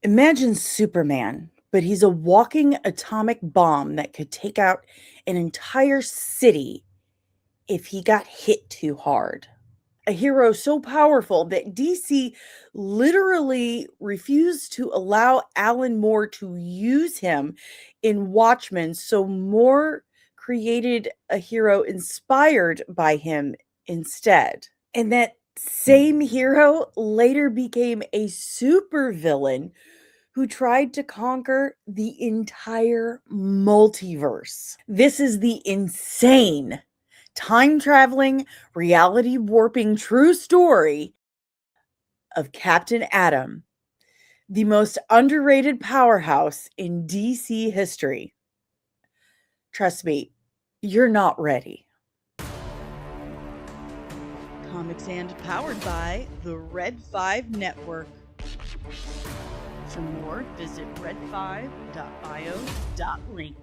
Imagine Superman, but he's a walking atomic bomb that could take out an entire city if he got hit too hard. A hero so powerful that DC literally refused to allow Alan Moore to use him in Watchmen, so Moore created a hero inspired by him instead. And that same hero later became a supervillain who tried to conquer the entire multiverse. This is the insane, time traveling, reality warping true story of Captain Adam, the most underrated powerhouse in DC history. Trust me, you're not ready. Comics and powered by the Red 5 Network. For more, visit red5.io.link.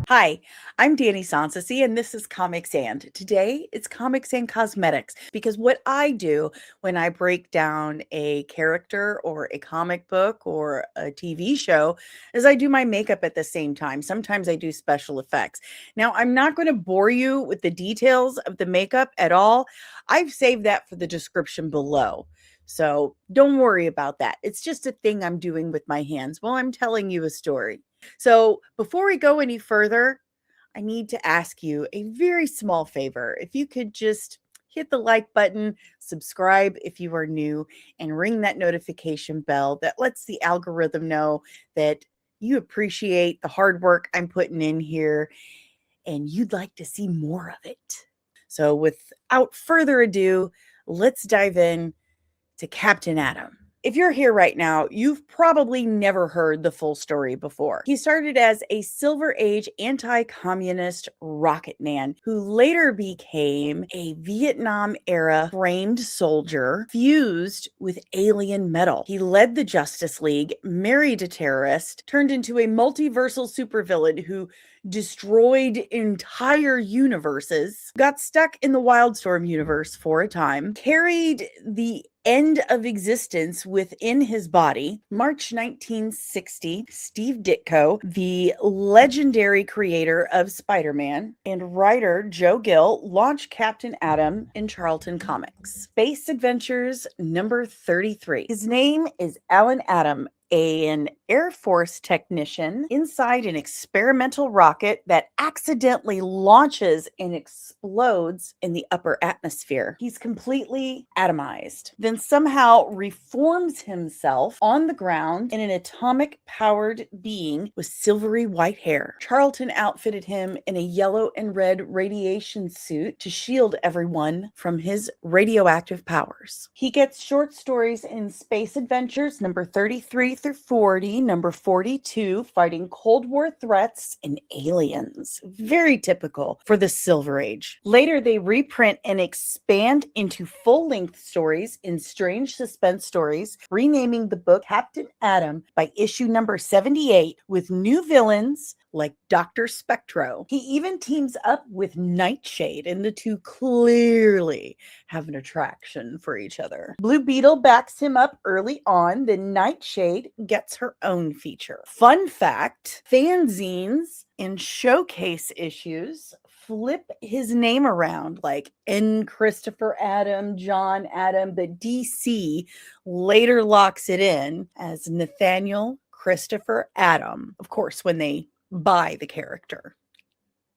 Hi, I'm Danny Sansasi, and this is Comics and. Today, it's Comics and Cosmetics, because what I do when I break down a character or a comic book or a TV show is I do my makeup at the same time. Sometimes I do special effects. Now, I'm not going to bore you with the details of the makeup at all. I've saved that for the description below. So don't worry about that. It's just a thing I'm doing with my hands while I'm telling you a story. So before we go any further, I need to ask you a very small favor. If you could just hit the like button, subscribe if you are new, and ring that notification bell that lets the algorithm know that you appreciate the hard work I'm putting in here and you'd like to see more of it. So without further ado, let's dive in to Captain Adam. If you're here right now, you've probably never heard the full story before. He started as a Silver Age anti-communist rocket man who later became a Vietnam-era framed soldier fused with alien metal. He led the Justice League, married a terrorist, turned into a multiversal supervillain who destroyed entire universes, got stuck in the Wildstorm universe for a time, carried the end of existence within his body. March 1960, Steve Ditko, the legendary creator of Spider-Man, and writer Joe Gill launched Captain Adam in Charlton Comics. Space Adventures number 33. His name is Alan Adam, an Air Force technician inside an experimental rocket that accidentally launches and explodes in the upper atmosphere. He's completely atomized, then somehow reforms himself on the ground in an atomic-powered being with silvery white hair. Charlton outfitted him in a yellow and red radiation suit to shield everyone from his radioactive powers. He gets short stories in Space Adventures number 33 through 40, number 42, fighting Cold War threats and aliens. Very typical for the Silver Age. Later, they reprint and expand into full-length stories in Strange Suspense Stories, renaming the book Captain Adam by issue number 78 with new villains like Dr. Spectro. He even teams up with Nightshade, and the two clearly have an attraction for each other. Blue Beetle backs him up early on, then Nightshade gets her own feature. Fun fact, fanzines and showcase issues flip his name around, like N. Christopher Adam, John Adam, but DC later locks it in as Nathaniel Christopher Adam, of course, when they buy the character.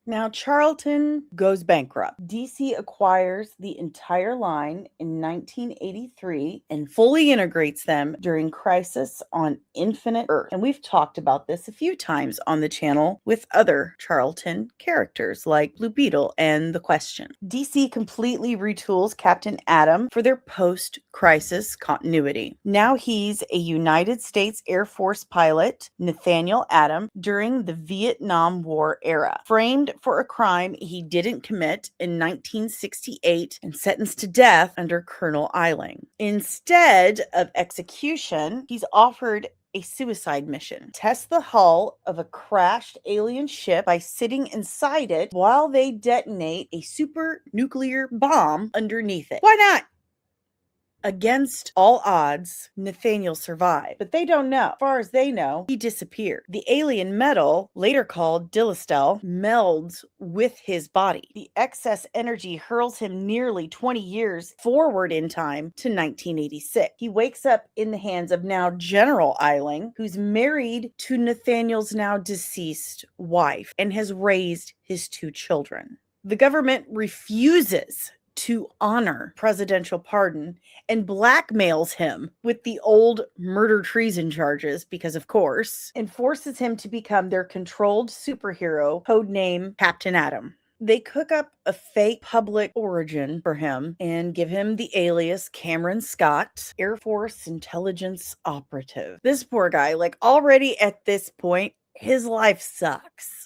Now, Charlton goes bankrupt. DC acquires the entire line in 1983 and fully integrates them during Crisis on Infinite Earth. And we've talked about this a few times on the channel with other Charlton characters like Blue Beetle and The Question. DC completely retools Captain Adam for their post-Crisis continuity. Now he's a United States Air Force pilot, Nathaniel Adam, during the Vietnam War era, framed for a crime he didn't commit in 1968 and sentenced to death under Colonel Eiling. Instead of execution, he's offered a suicide mission. Test the hull of a crashed alien ship by sitting inside it while they detonate a super nuclear bomb underneath it. Why not? Against all odds, Nathaniel survived, but they don't know. As far as they know, he disappeared. The alien metal, later called Dilistel, melds with his body. The excess energy hurls him nearly 20 years forward in time to 1986. He wakes up in the hands of now General Eiling, who's married to Nathaniel's now deceased wife and has raised his 2 children. The government refuses to honor presidential pardon and blackmails him with the old murder treason charges because, of course, and forces him to become their controlled superhero, codename Captain Adam. They cook up a fake public origin for him and give him the alias Cameron Scott, Air Force intelligence operative. This poor guy, like, already at this point, his life sucks.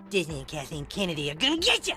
Disney and Kathleen Kennedy are gonna get you!